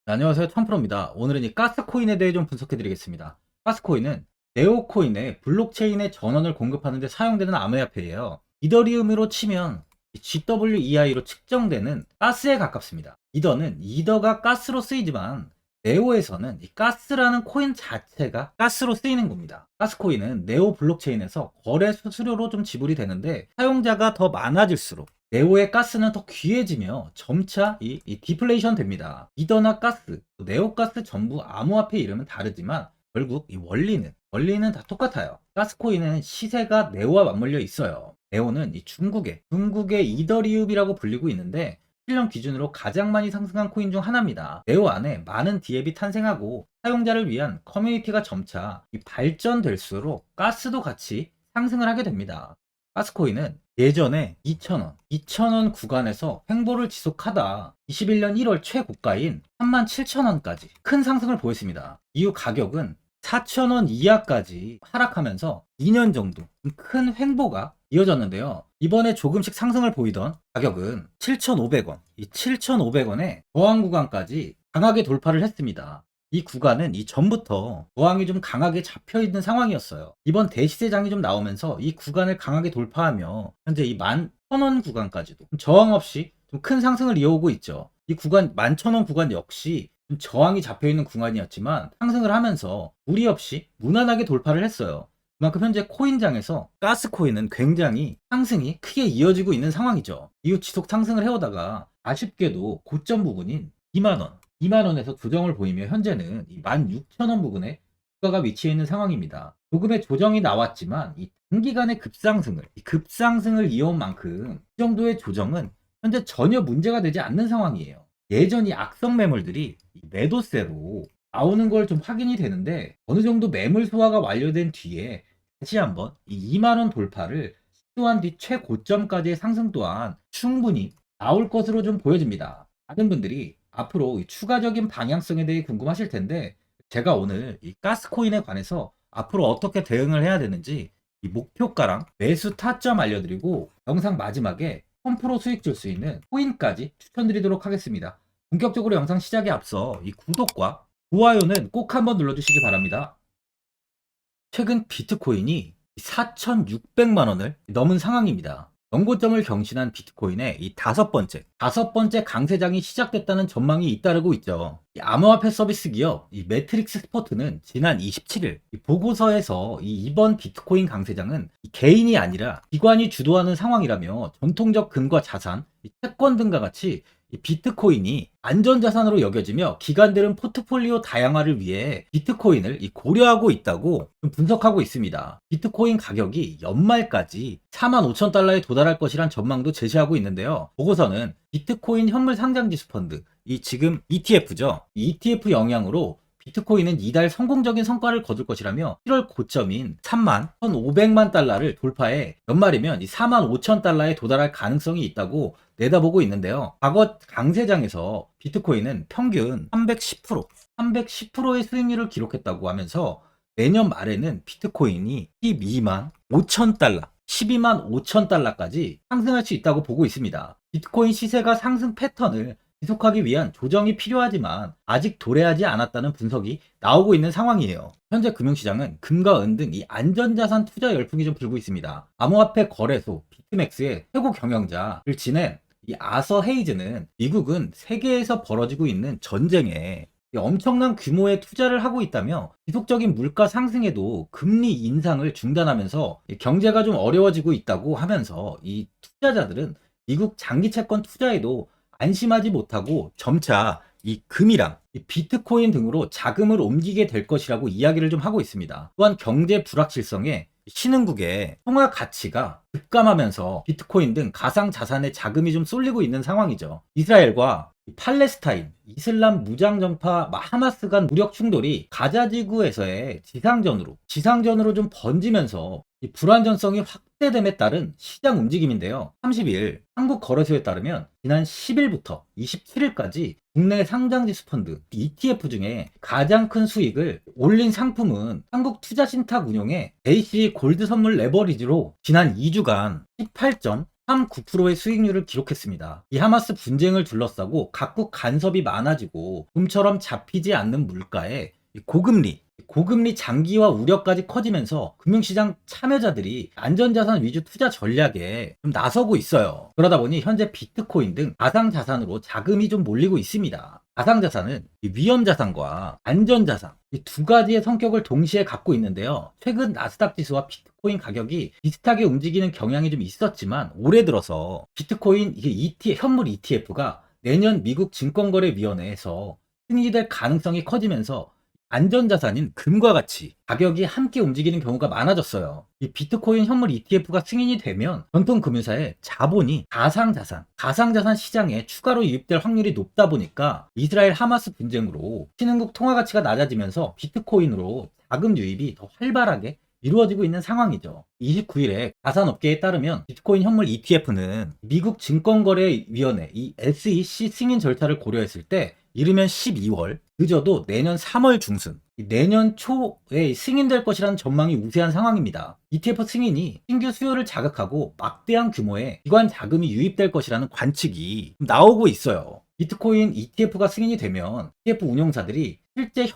네, 안녕하세요. 천프로입니다. 오늘은 이 가스코인에 대해 좀 분석해 드리겠습니다. 가스코인은 네오코인의 블록체인의 전원을 공급하는 데 사용되는 암호화폐예요. 이더리움으로 치면 GWEI로 측정되는 가스에 가깝습니다. 이더가 가스로 쓰이지만 네오에서는 이 가스라는 코인 자체가 가스로 쓰이는 겁니다. 가스코인은 네오 블록체인에서 거래 수수료로 좀 지불이 되는데, 사용자가 더 많아질수록 네오의 가스는 더 귀해지며 점차 이 디플레이션 됩니다. 이더나 가스, 네오가스 전부 암호화폐 이름은 다르지만 결국 이 원리는 다 똑같아요. 가스코인은 시세가 네오와 맞물려 있어요. 네오는 이 중국의 이더리움이라고 불리고 있는데, 실년 기준으로 가장 많이 상승한 코인 중 하나입니다. 네오 안에 많은 디앱이 탄생하고 사용자를 위한 커뮤니티가 점차 발전될수록 가스도 같이 상승을 하게 됩니다. 가스코인은 예전에 2,000원 구간에서 횡보를 지속하다 21년 1월 최고가인 37,000원까지 큰 상승을 보였습니다. 이후 가격은 4,000원 이하까지 하락하면서 2년 정도 큰 횡보가 이어졌는데요. 이번에 조금씩 상승을 보이던 가격은 7,500원, 이 7,500원의 저항 구간까지 강하게 돌파를 했습니다. 이 구간은 이전부터 저항이 좀 강하게 잡혀 있는 상황이었어요. 이번 대시세장이 좀 나오면서 이 구간을 강하게 돌파하며 현재 이 11,000원 구간까지도 저항 없이 좀 큰 상승을 이어오고 있죠. 이 구간 11,000원 구간 역시 좀 저항이 잡혀 있는 구간이었지만 상승을 하면서 무리 없이 무난하게 돌파를 했어요. 그만큼 현재 코인장에서 가스코인은 굉장히 상승이 크게 이어지고 있는 상황이죠. 이후 지속 상승을 해오다가 아쉽게도 고점 부근인 2만원, 2만원에서 조정을 보이며 현재는 16,000원 부근에 주가가 위치해 있는 상황입니다. 조금의 조정이 나왔지만 이 단기간의 급상승을 이어온 만큼 이 정도의 조정은 현재 전혀 문제가 되지 않는 상황이에요. 예전이 악성 매물들이 매도세로 나오는 걸 좀 확인이 되는데, 어느 정도 매물 소화가 완료된 뒤에 다시 한번 이 2만 원 돌파를 시도한 뒤 최고점까지의 상승 또한 충분히 나올 것으로 좀 보여집니다. 많은 분들이 앞으로 이 추가적인 방향성에 대해 궁금하실 텐데, 제가 오늘 이 가스코인에 관해서 앞으로 어떻게 대응을 해야 되는지 이 목표가랑 매수 타점 알려드리고, 영상 마지막에 10% 수익 줄 수 있는 코인까지 추천드리도록 하겠습니다. 본격적으로 영상 시작에 앞서 이 구독과 좋아요는 꼭 한번 눌러주시기 바랍니다. 최근 비트코인이 4,600만 원을 넘은 상황입니다. 연고점을 경신한 비트코인의 이 다섯 번째 강세장이 시작됐다는 전망이 잇따르고 있죠. 이 암호화폐 서비스 기업 이 매트릭스 스포트는 지난 27일 보고서에서 이번 비트코인 강세장은 개인이 아니라 기관이 주도하는 상황이라며 전통적 금과 자산, 채권 등과 같이 비트코인이 안전자산으로 여겨지며 기관들은 포트폴리오 다양화를 위해 비트코인을 고려하고 있다고 분석하고 있습니다. 비트코인 가격이 연말까지 45,000달러에 도달할 것이란 전망도 제시하고 있는데요. 보고서는 비트코인 현물 상장지수 펀드, 이 지금 ETF죠. ETF 영향으로 비트코인은 이달 성공적인 성과를 거둘 것이라며 7월 고점인 31,500만 달러를 돌파해 연말이면 45,000달러에 도달할 가능성이 있다고 내다보고 있는데요. 과거 강세장에서 비트코인은 평균 310%의 수익률을 기록했다고 하면서 내년 말에는 비트코인이 12만 5천 달러까지 상승할 수 있다고 보고 있습니다. 비트코인 시세가 상승 패턴을 지속하기 위한 조정이 필요하지만 아직 도래하지 않았다는 분석이 나오고 있는 상황이에요. 현재 금융시장은 금과 은 등 이 안전자산 투자 열풍이 좀 불고 있습니다. 암호화폐 거래소 비트맥스의 최고 경영자를 지낸 이 아서 헤이즈는 미국은 세계에서 벌어지고 있는 전쟁에 엄청난 규모의 투자를 하고 있다며 지속적인 물가 상승에도 금리 인상을 중단하면서 경제가 좀 어려워지고 있다고 하면서 이 투자자들은 미국 장기 채권 투자에도 안심하지 못하고 점차 이 금이랑 이 비트코인 등으로 자금을 옮기게 될 것이라고 이야기를 좀 하고 있습니다. 또한 경제 불확실성에 신흥국의 통화 가치가 급감하면서 비트코인 등 가상 자산에 자금이 좀 쏠리고 있는 상황이죠. 이스라엘과 팔레스타인, 이슬람 무장정파 하마스 간 무력 충돌이 가자 지구에서의 지상전으로 좀 번지면서 이 불안전성이 확대됨에 따른 시장 움직임인데요. 30일 한국거래소에 따르면 지난 10일부터 27일까지 국내 상장지수 펀드 ETF 중에 가장 큰 수익을 올린 상품은 한국투자신탁운용의 JC 골드 선물 레버리지로 지난 2주간 39%의 수익률을 기록했습니다. 이 하마스 분쟁을 둘러싸고 각국 간섭이 많아지고 봄처럼 잡히지 않는 물가에 고금리 장기화 우려까지 커지면서 금융시장 참여자들이 안전자산 위주 투자 전략에 좀 나서고 있어요. 그러다 보니 현재 비트코인 등 가상자산으로 자금이 좀 몰리고 있습니다. 가상자산은 위험자산과 안전자산 이 두 가지의 성격을 동시에 갖고 있는데요. 최근 나스닥 지수와 비트코인 가격이 비슷하게 움직이는 경향이 좀 있었지만 올해 들어서 비트코인 현물 ETF가 내년 미국 증권거래위원회에서 승인될 가능성이 커지면서 안전자산인 금과 같이 가격이 함께 움직이는 경우가 많아졌어요. 이 비트코인 현물 ETF가 승인이 되면 전통 금융사의 자본이 가상자산 시장에 추가로 유입될 확률이 높다 보니까 이스라엘 하마스 분쟁으로 신흥국 통화 가치가 낮아지면서 비트코인으로 자금 유입이 더 활발하게 이루어지고 있는 상황이죠. 29일에 가산업계에 따르면 비트코인 현물 ETF는 미국 증권거래위원회 이 SEC 승인 절차를 고려했을 때 이르면 12월, 늦어도 내년 3월 중순, 내년 초에 승인될 것이라는 전망이 우세한 상황입니다. ETF 승인이 신규 수요를 자극하고 막대한 규모의 기관 자금이 유입될 것이라는 관측이 나오고 있어요. 비트코인 ETF가 승인이 되면 ETF 운용사들이 실제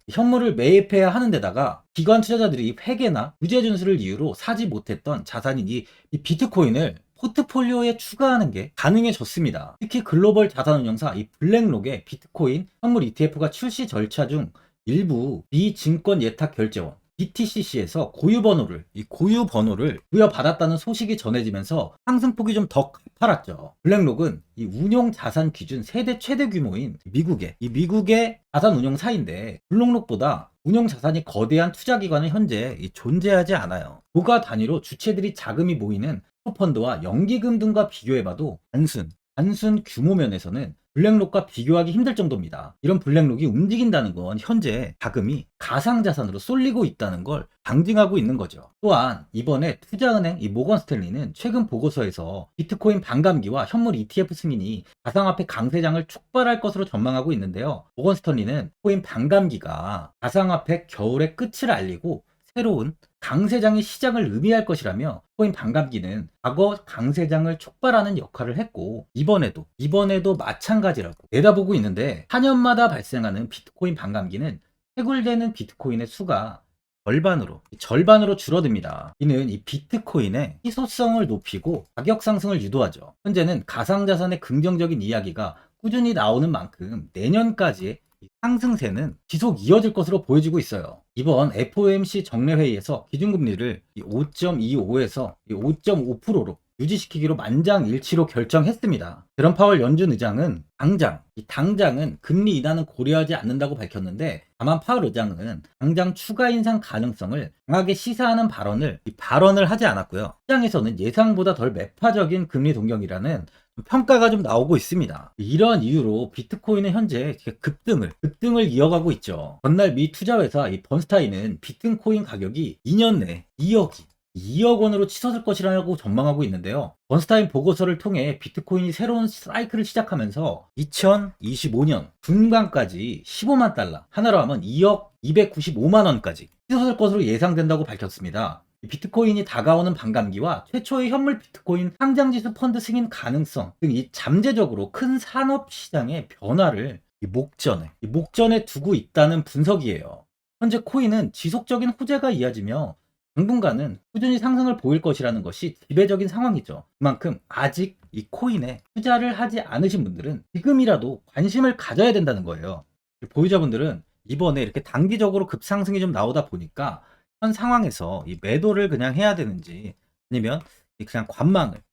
현물을 매입해야 하는 데다가 기관 투자자들이 회계나 유제 준수를 이유로 사지 못했던 자산인 이 비트코인을 포트폴리오에 추가하는 게 가능해졌습니다. 특히 글로벌 자산운용사 이 블랙록의 비트코인 현물 ETF가 출시 절차 중 일부 비증권 예탁 결제원 BTCC에서 고유번호를 부여받았다는 소식이 전해지면서 상승폭이 좀 더 가팔았죠. 블랙록은 이 운용 자산 기준 세대 최대 규모인 미국의 자산 운용사인데 블랙록보다 운용 자산이 거대한 투자 기관은 현재 존재하지 않아요. 고가 단위로 주체들이 자금이 모이는 펀드와 연기금 등과 비교해봐도 단순 규모 면에서는 블랙록과 비교하기 힘들 정도입니다. 이런 블랙록이 움직인다는 건 현재 자금이 가상자산으로 쏠리고 있다는 걸 방증하고 있는 거죠. 또한 이번에 투자은행 모건 스탠리는 최근 보고서에서 비트코인 반감기와 현물 ETF 승인이 가상화폐 강세장을 촉발할 것으로 전망하고 있는데요. 모건 스탠리는 코인 반감기가 가상화폐 겨울의 끝을 알리고 새로운 강세장의 시작을 의미할 것이라며 코인 반감기는 과거 강세장을 촉발하는 역할을 했고 이번에도 마찬가지라고 내다보고 있는데 4년마다 발생하는 비트코인 반감기는 채굴되는 비트코인의 수가 절반으로 줄어듭니다. 이는 이 비트코인의 희소성을 높이고 가격 상승을 유도하죠. 현재는 가상자산의 긍정적인 이야기가 꾸준히 나오는 만큼 내년까지의 상승세는 지속 이어질 것으로 보여지고 있어요. 이번 FOMC 정례회의에서 기준금리를 5.25에서 5.5%로 유지시키기로 만장일치로 결정했습니다. 제롬 파월 연준 의장은 당장은 금리 인하는 고려하지 않는다고 밝혔는데 다만 파월 의장은 당장 추가 인상 가능성을 강하게 시사하는 발언을 하지 않았고요. 시장에서는 예상보다 덜 매파적인 금리 동경이라는 평가가 좀 나오고 있습니다. 이러한 이유로 비트코인은 현재 급등을 이어가고 있죠. 전날 미 투자회사 번스타인은 비트코인 가격이 2년 내 2억 원으로 치솟을 것이라고 전망하고 있는데요. 번스타인 보고서를 통해 비트코인이 새로운 사이클을 시작하면서 2025년 중반까지 15만 달러, 하나로 하면 2억 295만 원까지 치솟을 것으로 예상된다고 밝혔습니다. 비트코인이 다가오는 반감기와 최초의 현물 비트코인 상장지수 펀드 승인 가능성 등 이 잠재적으로 큰 산업 시장의 변화를 목전에 두고 있다는 분석이에요. 현재 코인은 지속적인 호재가 이어지며 당분간은 꾸준히 상승을 보일 것이라는 것이 지배적인 상황이죠. 그만큼 아직 이 코인에 투자를 하지 않으신 분들은 지금이라도 관심을 가져야 된다는 거예요. 보유자분들은 이번에 이렇게 단기적으로 급상승이 좀 나오다 보니까 현 상황에서 이 매도를 그냥 해야 되는지 아니면 그냥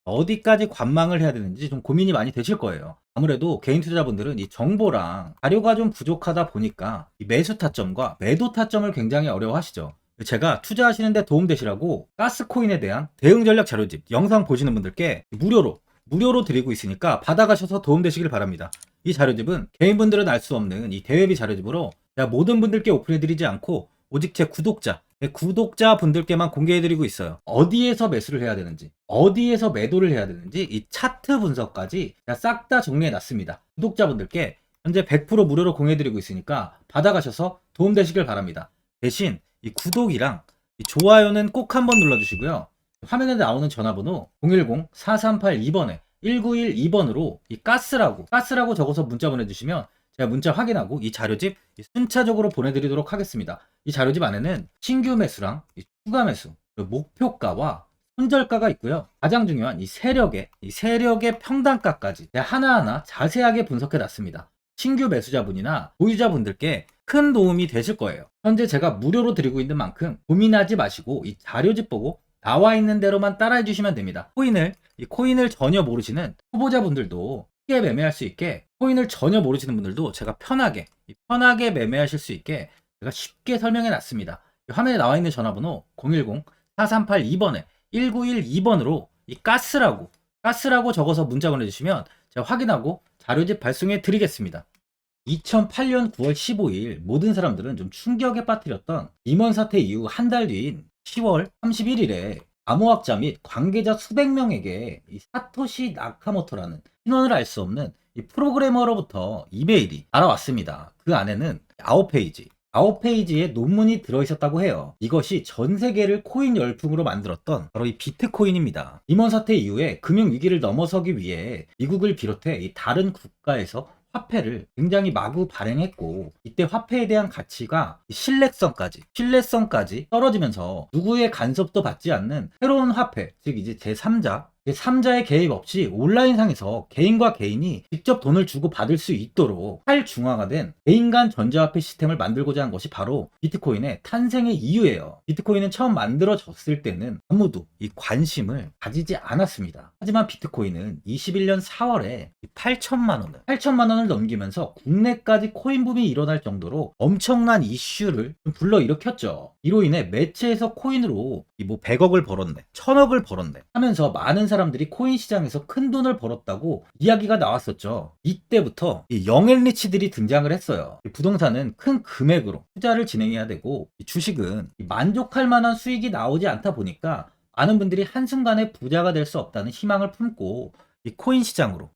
어디까지 관망을 해야 되는지 좀 고민이 많이 되실 거예요. 아무래도 개인 투자자분들은 이 정보랑 자료가 좀 부족하다 보니까 이 매수 타점과 매도 타점을 굉장히 어려워하시죠. 제가 투자하시는데 도움되시라고 가스코인에 대한 대응 전략 자료집 영상 보시는 분들께 무료로 드리고 있으니까 받아가셔서 도움되시길 바랍니다. 이 자료집은 개인분들은 알 수 없는 이 대외비 자료집으로 제가 모든 분들께 오픈해드리지 않고 오직 제 구독자분들께만 공개해드리고 있어요. 어디에서 매수를 해야 되는지, 어디에서 매도를 해야 되는지 이 차트 분석까지 싹 다 정리해놨습니다. 구독자분들께 현재 100% 무료로 공유해드리고 있으니까 받아가셔서 도움되시길 바랍니다. 대신 이 구독이랑 이 좋아요는 꼭 한번 눌러주시고요. 화면에 나오는 전화번호 010-4382번에 1912번으로 이 가스라고 적어서 문자 보내주시면 제가 문자 확인하고 이 자료집 순차적으로 보내드리도록 하겠습니다. 이 자료집 안에는 신규 매수랑 이 추가 매수, 그리고 목표가와 손절가가 있고요. 가장 중요한 이 세력의 평단가까지 제가 하나하나 자세하게 분석해 놨습니다. 신규 매수자분이나 보유자분들께 큰 도움이 되실 거예요. 현재 제가 무료로 드리고 있는 만큼 고민하지 마시고 이 자료집 보고 나와 있는 대로만 따라해 주시면 됩니다. 코인을 전혀 모르시는 초보자분들도 쉽게 매매할 수 있게, 코인을 전혀 모르시는 분들도 제가 편하게 매매하실 수 있게 제가 쉽게 설명해 놨습니다. 화면에 나와 있는 전화번호 010-4382번에 1912번으로 이 가스라고 적어서 문자 보내주시면 제가 확인하고 자료집 발송해 드리겠습니다. 2008년 9월 15일 모든 사람들은 좀 충격에 빠뜨렸던 리먼 사태 이후 한 달 뒤인 10월 31일에 암호학자 및 관계자 수백 명에게 이 사토시 나카모토라는 신원을 알 수 없는 이 프로그래머로부터 이메일이 날아왔습니다. 그 안에는 9페이지의 논문이 들어있었다고 해요. 이것이 전 세계를 코인 열풍으로 만들었던 바로 이 비트코인입니다. 리먼 사태 이후에 금융위기를 넘어서기 위해 미국을 비롯해 이 다른 국가에서 화폐를 굉장히 마구 발행했고, 이때 화폐에 대한 가치가 신뢰성까지 떨어지면서 누구의 간섭도 받지 않는 새로운 화폐, 즉 이제 제3자의 개입 없이 온라인상에서 개인과 개인이 직접 돈을 주고 받을 수 있도록 탈중앙화 된 개인 간 전자화폐 시스템을 만들고자 한 것이 바로 비트코인의 탄생의 이유예요. 비트코인은 처음 만들어졌을 때는 아무도 이 관심을 가지지 않았습니다. 하지만 비트코인은 21년 4월에 8천만 원을 넘기면서 국내까지 코인 붐이 일어날 정도로 엄청난 이슈를 불러일으켰죠. 이로 인해 매체에서 코인으로 100억을 벌었네, 1000억을 벌었네 하면서 많은 사람들이 코인 시장에서 큰 돈을 벌었다고 이야기가 나왔었죠. 이때부터 이 영앤리치들이 등장을 했어요. 부동산은 큰 금액으로 투자를 진행해야 되고, 주식은 만족할 만한 수익이 나오지 않다 보니까 많은 분들이 한순간에 부자가 될 수 없다는 희망을 품고 이 코인 시장으로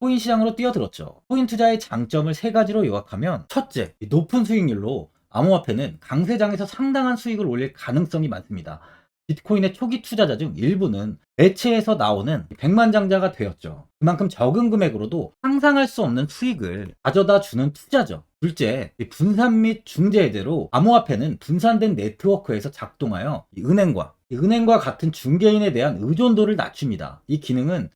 뛰어들었죠. 코인 투자의 장점을 세 가지로 요약하면, 첫째, 높은 수익률로 암호화폐는 강세장에서 상당한 수익을 올릴 가능성이 많습니다. 비트코인의 초기 투자자 중 일부는 매체에서 나오는 백만장자가 되었죠. 그만큼 적은 금액으로도 상상할 수 없는 수익을 가져다 주는 투자죠. 둘째, 분산 및 중재제로 암호화폐는 분산된 네트워크에서 작동하여 은행과 같은 중개인에 대한 의존도를 낮춥니다. 이 기능은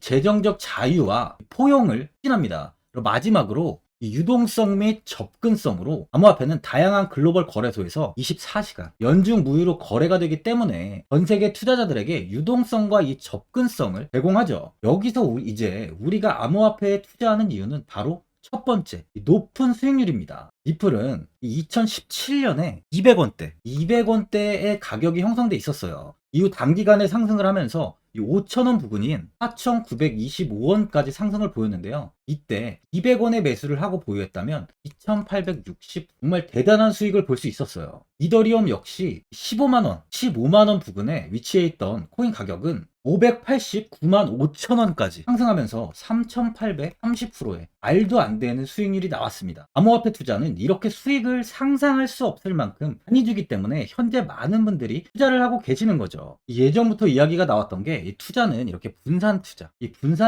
재정적 자유와 포용을 추진합니다. 그리고 마지막으로 이 유동성 및 접근성으로 암호화폐는 다양한 글로벌 거래소에서 24시간 연중 무휴로 거래가 되기 때문에 전 세계 투자자들에게 유동성과 이 접근성을 제공하죠. 여기서 이제 우리가 암호화폐에 투자하는 이유는 바로 첫 번째, 높은 수익률입니다. 리플은 2017년에 200원대의 가격이 형성돼 있었어요. 이후 단기간에 상승을 하면서 5,000원 부근인 4,925원까지 상승을 보였는데요. 이때 200원에 매수를 하고 보유했다면 2,860 정말 대단한 수익을 볼 수 있었어요. 이더리움 역시 15만원 부근에 위치해 있던 코인 가격은 589만 5천원까지 상승하면서 3,830%의 말도 안 되는 수익률이 나왔습니다. 암호화폐 투자는 이렇게 수익을 상상할 수 없을 만큼 많이 주기 때문에 현재 많은 분들이 투자를 하고 계시는 거죠. 예전부터 이야기가 나왔던 게 이 투자는 이렇게 분산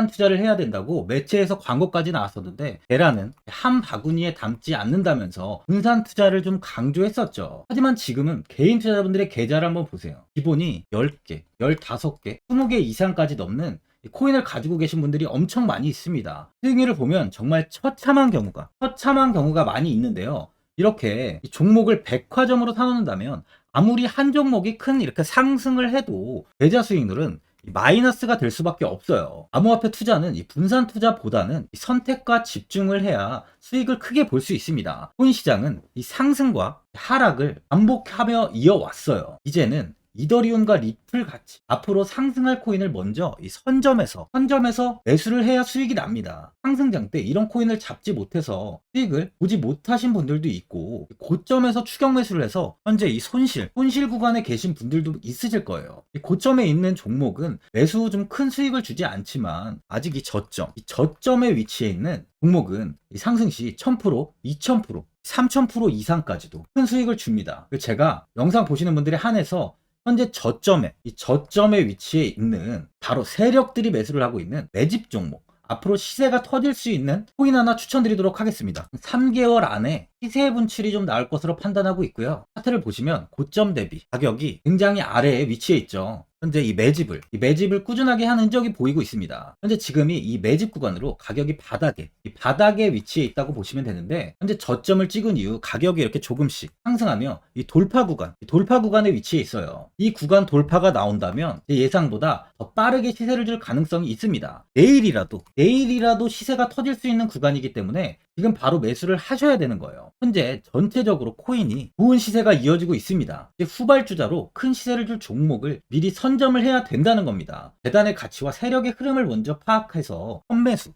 투자를 해야 된다고 매체에서 광고까지 나왔었는데, 테라는 한 바구니에 담지 않는다면서 분산 투자를 좀 강조했었죠. 하지만 지금은 개인 투자자분들의 계좌를 한번 보세요. 기본이 10개, 15개, 20개 이상까지 넘는 코인을 가지고 계신 분들이 엄청 많이 있습니다. 수익률을 보면 정말 처참한 경우가 많이 있는데요. 이렇게 종목을 백화점으로 사놓는다면 아무리 한 종목이 큰 이렇게 상승을 해도 계좌 수익률은 마이너스가 될 수밖에 없어요. 암호화폐 투자는 이 분산 투자보다는 이 선택과 집중을 해야 수익을 크게 볼 수 있습니다. 코인 시장은 이 상승과 하락을 반복하며 이어왔어요. 이제는 이더리움과 리플 같이 앞으로 상승할 코인을 먼저 이 선점에서 매수를 해야 수익이 납니다. 상승장 때 이런 코인을 잡지 못해서 수익을 보지 못하신 분들도 있고, 고점에서 추격 매수를 해서 현재 이 손실 구간에 계신 분들도 있으실 거예요. 이 고점에 있는 종목은 매수 후 좀 큰 수익을 주지 않지만, 아직 이 저점에 위치해 있는 종목은 이 상승 시 1000%, 2000%, 3000% 이상까지도 큰 수익을 줍니다. 제가 영상 보시는 분들에 한해서 현재 이 저점의 위치에 있는 바로 세력들이 매수를 하고 있는 매집 종목, 앞으로 시세가 터질 수 있는 코인 하나 추천드리도록 하겠습니다. 3개월 안에 시세 분출이 좀 나올 것으로 판단하고 있고요. 차트를 보시면 고점 대비 가격이 굉장히 아래에 위치해 있죠. 현재 이 매집을 꾸준하게 한 흔적이 보이고 있습니다. 현재 지금이 이 매집 구간으로 가격이 바닥에 위치해 있다고 보시면 되는데, 현재 저점을 찍은 이후 가격이 이렇게 조금씩 상승하며 이 돌파 구간에 위치해 있어요. 이 구간 돌파가 나온다면 제 예상보다 더 빠르게 시세를 줄 가능성이 있습니다. 내일이라도 시세가 터질 수 있는 구간이기 때문에 지금 바로 매수를 하셔야 되는 거예요. 현재 전체적으로 코인이 좋은 시세가 이어지고 있습니다. 이제 후발주자로 큰 시세를 줄 종목을 미리 선점을 해야 된다는 겁니다. 재단의 가치와 세력의 흐름을 먼저 파악해서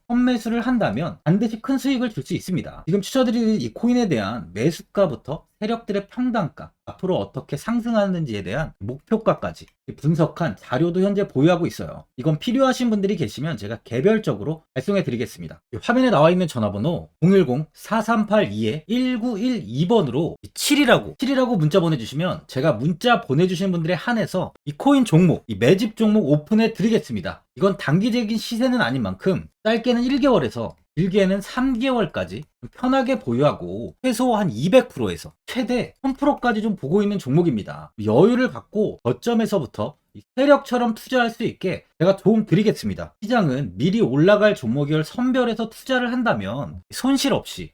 선매수를 한다면 반드시 큰 수익을 줄 수 있습니다. 지금 추천드리는 이 코인에 대한 매수가부터 세력들의 평단가, 앞으로 어떻게 상승하는지에 대한 목표가까지 분석한 자료도 현재 보유하고 있어요. 이건 필요하신 분들이 계시면 제가 개별적으로 발송해 드리겠습니다. 화면에 나와 있는 전화번호 010-4382-1912번으로 7이라고 문자 보내주시면 제가 문자 보내주신 분들에 한해서 이 코인 종목, 이 매집 종목 오픈해 드리겠습니다. 이건 단기적인 시세는 아닌 만큼 짧게는 1개월에서 길게는 3개월까지 편하게 보유하고 최소 한 200%에서 최대 1000%까지 좀 보고 있는 종목입니다. 여유를 갖고 저점에서부터 세력처럼 투자할 수 있게 제가 도움 드리겠습니다. 시장은 미리 올라갈 종목을 선별해서 투자를 한다면 손실 없이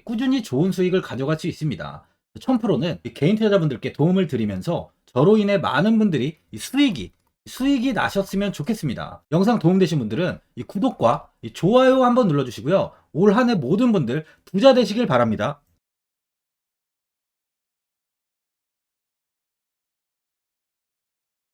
꾸준히 좋은 수익을 가져갈 수 있습니다. 1000%는 개인 투자자분들께 도움을 드리면서 저로 인해 많은 분들이 수익이 나셨으면 좋겠습니다. 영상 도움되신 분들은 이 구독과 이 좋아요 한번 눌러주시고요. 올 한 해 모든 분들 부자 되시길 바랍니다.